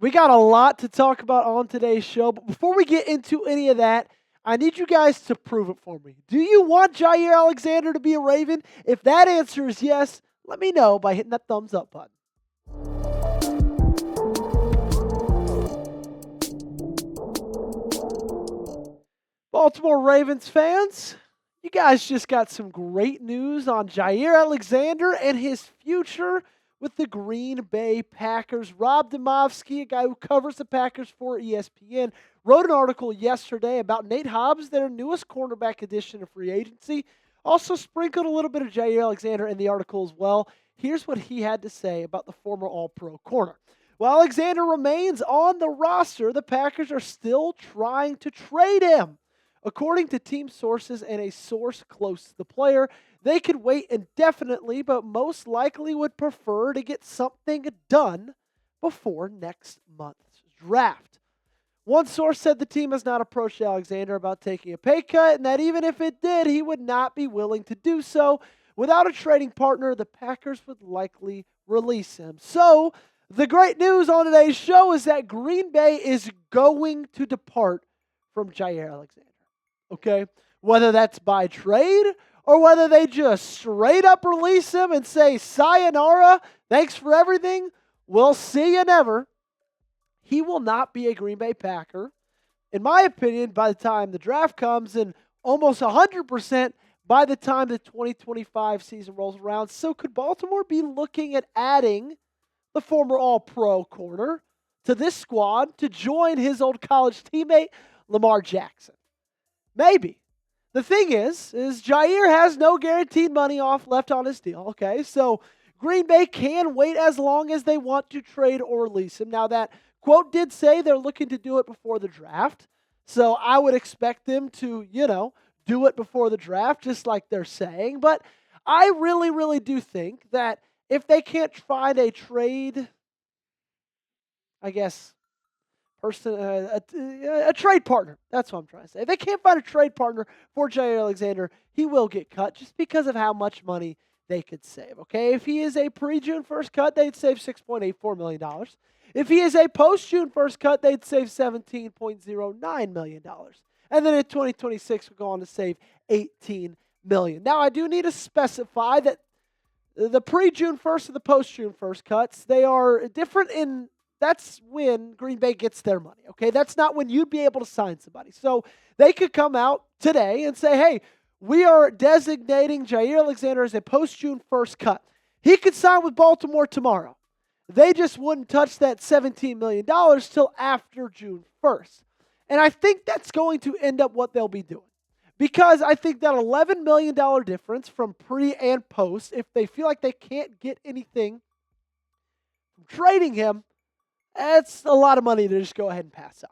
We got a lot to talk about on today's show, but before we get into any of that, I need you guys to prove it for me. Do you want Jaire Alexander to be a Raven? If that answer is yes, let me know by hitting that thumbs up button. Baltimore Ravens fans, you guys just got some great news on Jaire Alexander and his future with the Green Bay Packers. Rob Demovksy, a guy who covers the Packers for ESPN, wrote an article yesterday about Nate Hobbs, their newest cornerback addition to free agency. Also sprinkled a little bit of Jaire Alexander in the article as well. Here's what he had to say about the former All-Pro corner. While Alexander remains on the roster, the Packers are still trying to trade him. According to team sources and a source close to the player, they could wait indefinitely, but most likely would prefer to get something done before next month's draft. One source said the team has not approached Alexander about taking a pay cut, and that even if it did, he would not be willing to do so. Without a trading partner, the Packers would likely release him. So, the great news on today's show is that Green Bay is going to depart from Jaire Alexander. Okay? Whether that's by trade or whether they just straight up release him and say, sayonara, thanks for everything, we'll see you never. He will not be a Green Bay Packer, in my opinion, by the time the draft comes, and almost 100% by the time the 2025 season rolls around. So could Baltimore be looking at adding the former All-Pro corner to this squad to join his old college teammate, Lamar Jackson? Maybe. The thing is Jaire has no guaranteed money off left on his deal, okay? So Green Bay can wait as long as they want to trade or release him. Now that quote did say they're looking to do it before the draft. So I would expect them to, do it before the draft, just like they're saying. But I really, really do think that if they can't find a trade, I guess, a trade partner. That's what I'm trying to say. If they can't find a trade partner for Jaire Alexander, he will get cut just because of how much money they could save. Okay, if he is a pre-June 1st cut, they'd save $6.84 million. If he is a post-June 1st cut, they'd save $17.09 million. And then in 2026, we're going to save $18 million. Now, I do need to specify that the pre-June 1st and the post-June 1st cuts, they are different in that's when Green Bay gets their money, okay? That's not when you'd be able to sign somebody. So they could come out today and say, hey, we are designating Jaire Alexander as a post-June 1st cut. He could sign with Baltimore tomorrow. They just wouldn't touch that $17 million till after June 1st. And I think that's going to end up what they'll be doing. Because I think that $11 million difference from pre and post, if they feel like they can't get anything from trading him, that's a lot of money to just go ahead and pass up.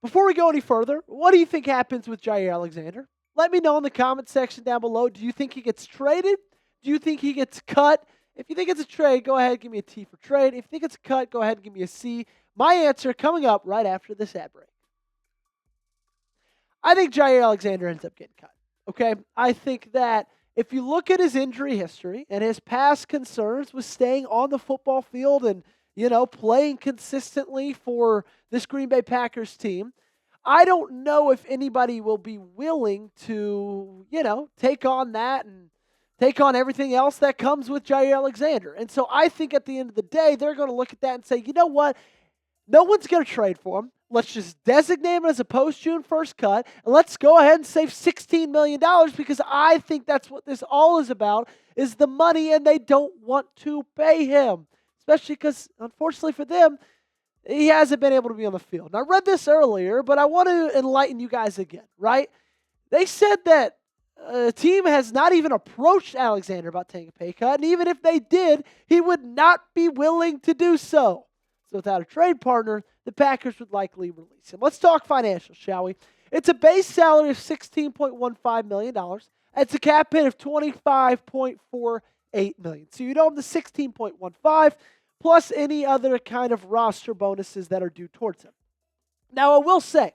Before we go any further, what do you think happens with Jaire Alexander? Let me know in the comment section down below. Do you think he gets traded? Do you think he gets cut? If you think it's a trade, go ahead and give me a T for trade. If you think it's a cut, go ahead and give me a C. My answer coming up right after this ad break. I think Jaire Alexander ends up getting cut. Okay? I think that if you look at his injury history and his past concerns with staying on the football field and playing consistently for this Green Bay Packers team, I don't know if anybody will be willing to, take on that and take on everything else that comes with Jaire Alexander. And so I think at the end of the day, they're going to look at that and say, you know what? No one's going to trade for him. Let's just designate him as a post-June 1st cut, and let's go ahead and save $16 million because I think that's what this all is about, is the money, and they don't want to pay him. Especially because, unfortunately for them, he hasn't been able to be on the field. And I read this earlier, but I want to enlighten you guys again, right? They said that a team has not even approached Alexander about taking a pay cut, and even if they did, he would not be willing to do so. So without a trade partner, the Packers would likely release him. Let's talk financials, shall we? It's a base salary of $16.15 million. It's a cap hit of $25.48 million. So you know him the 16.15 plus any other kind of roster bonuses that are due towards him. Now, I will say,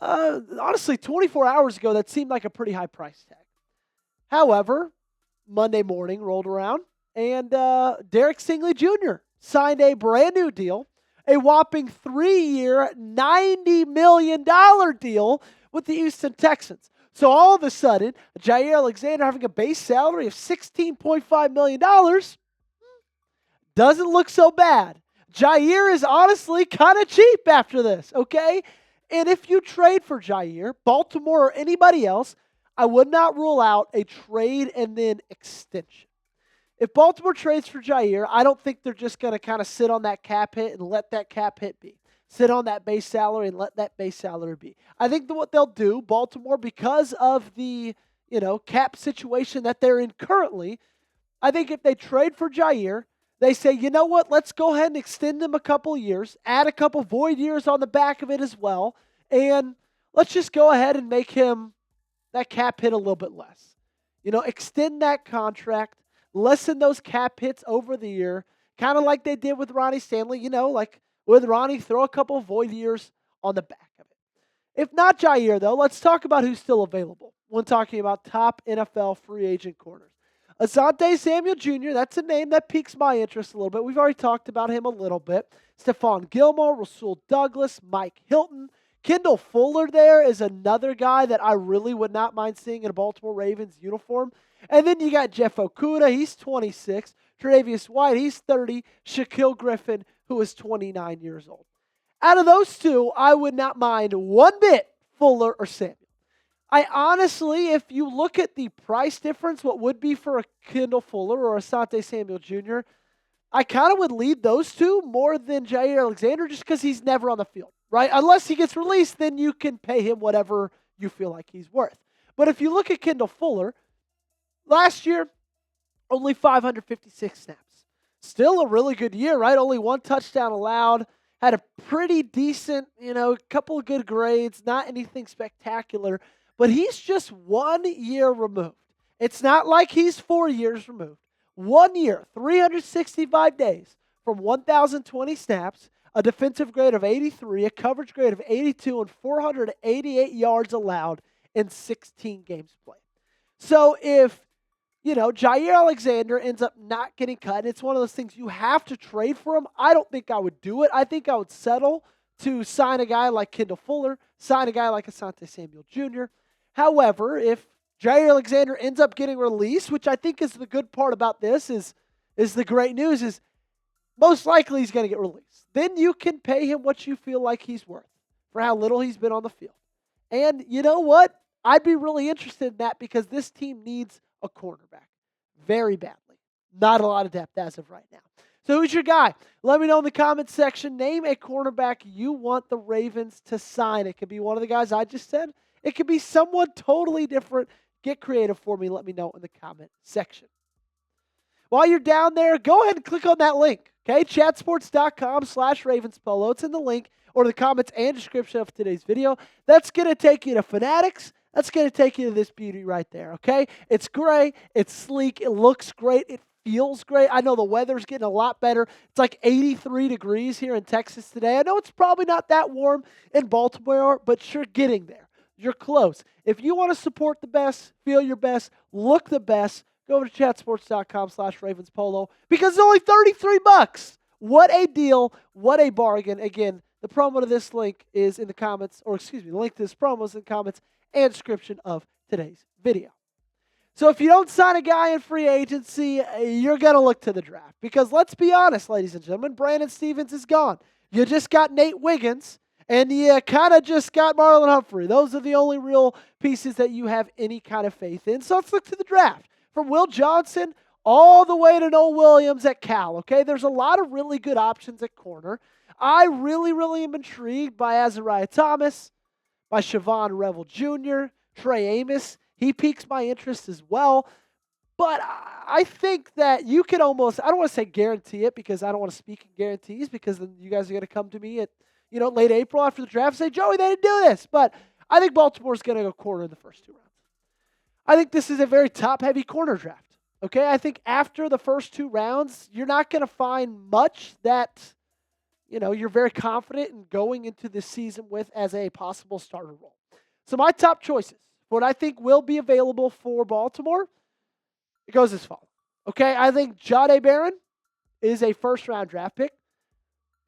honestly, 24 hours ago, that seemed like a pretty high price tag. However, Monday morning rolled around, and Derek Stingley Jr. signed a brand new deal a whopping 3-year, $90 million deal with the Houston Texans. So all of a sudden, Jaire Alexander having a base salary of $16.5 million doesn't look so bad. Jaire is honestly kind of cheap after this, okay? And if you trade for Jaire, Baltimore or anybody else, I would not rule out a trade and then extension. If Baltimore trades for Jaire, I don't think they're just going to kind of sit on that cap hit and let that cap hit be. Sit on that base salary and let that base salary be. I think that what they'll do, Baltimore, because of the cap situation that they're in currently, I think if they trade for Jaire, they say, you know what, let's go ahead and extend him a couple years, add a couple void years on the back of it as well, and let's just go ahead and make him that cap hit a little bit less. Extend that contract, lessen those cap hits over the year, kind of like they did with Ronnie Stanley, like with Ronnie, throw a couple void years on the back of it. If not Jaire, though, let's talk about who's still available when talking about top NFL free agent corners. Asante Samuel Jr., that's a name that piques my interest a little bit. We've already talked about him a little bit. Stephon Gilmore, Rasul Douglas, Mike Hilton. Kendall Fuller there is another guy that I really would not mind seeing in a Baltimore Ravens uniform. And then you got Jeff Okudah, he's 26. Tre'Davious White, he's 30. Shaquille Griffin, who is 29 years old. Out of those two, I would not mind one bit Fuller or Samuel. I honestly, if you look at the price difference, what would be for a Kendall Fuller or Asante Samuel Jr., I kind of would lead those two more than Jaire Alexander just because he's never on the field, right? Unless he gets released, then you can pay him whatever you feel like he's worth. But if you look at Kendall Fuller, last year, only 556 snaps. Still a really good year, right? Only one touchdown allowed. Had a pretty decent, couple of good grades, not anything spectacular. But he's just 1 year removed. It's not like he's 4 years removed. 1 year, 365 days from 1,020 snaps, a defensive grade of 83, a coverage grade of 82, and 488 yards allowed in 16 games played. So if, Jaire Alexander ends up not getting cut, and it's one of those things you have to trade for him, I don't think I would do it. I think I would settle to sign a guy like Kendall Fuller, sign a guy like Asante Samuel Jr. However, if Jaire Alexander ends up getting released, which I think is the good part about this, is the great news, is most likely he's going to get released. Then you can pay him what you feel like he's worth for how little he's been on the field. And you know what? I'd be really interested in that because this team needs a cornerback very badly. Not a lot of depth as of right now. So who's your guy? Let me know in the comments section. Name a cornerback you want the Ravens to sign. It could be one of the guys I just said. It could be someone totally different. Get creative for me. Let me know in the comment section. While you're down there, go ahead and click on that link. Okay, chatsports.com/RavensPolo. It's in the link or the comments and description of today's video. That's going to take you to Fanatics. That's going to take you to this beauty right there, okay? It's gray. It's sleek. It looks great. It feels great. I know the weather's getting a lot better. It's like 83 degrees here in Texas today. I know it's probably not that warm in Baltimore, but you're getting there. You're close. If you want to support the best, feel your best, look the best, go over to chatsports.com/RavensPolo because it's only $33. What a deal. What a bargain. Again, the promo to this link is in the comments, the link to this promo is in the comments and description of today's video. So if you don't sign a guy in free agency, you're going to look to the draft. Because let's be honest, ladies and gentlemen, Brandon Stephens is gone. You just got Nate Wiggins, and you kind of just got Marlon Humphrey. Those are the only real pieces that you have any kind of faith in. So let's look to the draft. From Will Johnson all the way to Noah Williams at Cal, okay? There's a lot of really good options at corner. I really, really am intrigued by Azariah Thomas, by Siobhan Revel Jr., Trey Amos. He piques my interest as well. But I think that you could almost, I don't want to say guarantee it because I don't want to speak in guarantees because then you guys are going to come to me at, late April after the draft and say, Joey, they didn't do this. But I think Baltimore's going to go corner in the first 2 rounds. I think this is a very top-heavy corner draft. Okay, I think after the first 2 rounds, you're not going to find much that, you're very confident in going into this season with as a possible starter role. So my top choices, what I think will be available for Baltimore, it goes as follows. Okay, I think Jahdae Barron is a first-round draft pick.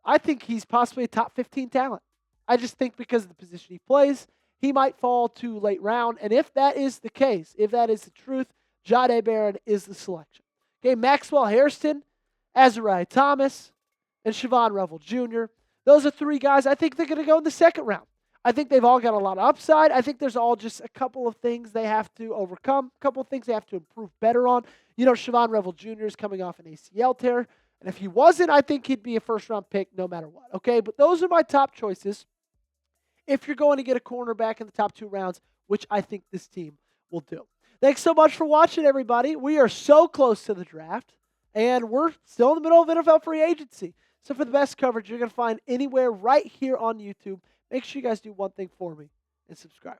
I think he's possibly a top 15 talent. I just think because of the position he plays, he might fall to late round. And if that is the case, if that is the truth, Jahdae Barron is the selection. Okay, Maxwell Hairston, Azariah Thomas, and Siobhan Revel Jr. Those are three guys I think they're going to go in the second round. I think they've all got a lot of upside. I think there's all just a couple of things they have to overcome, a couple of things they have to improve better on. Siobhan Revel Jr. is coming off an ACL tear. And if he wasn't, I think he'd be a first-round pick no matter what. Okay, but those are my top choices if you're going to get a cornerback in the top 2 rounds, which I think this team will do. Thanks so much for watching, everybody. We are so close to the draft, and we're still in the middle of NFL free agency. So for the best coverage you're going to find anywhere right here on YouTube, make sure you guys do one thing for me and subscribe.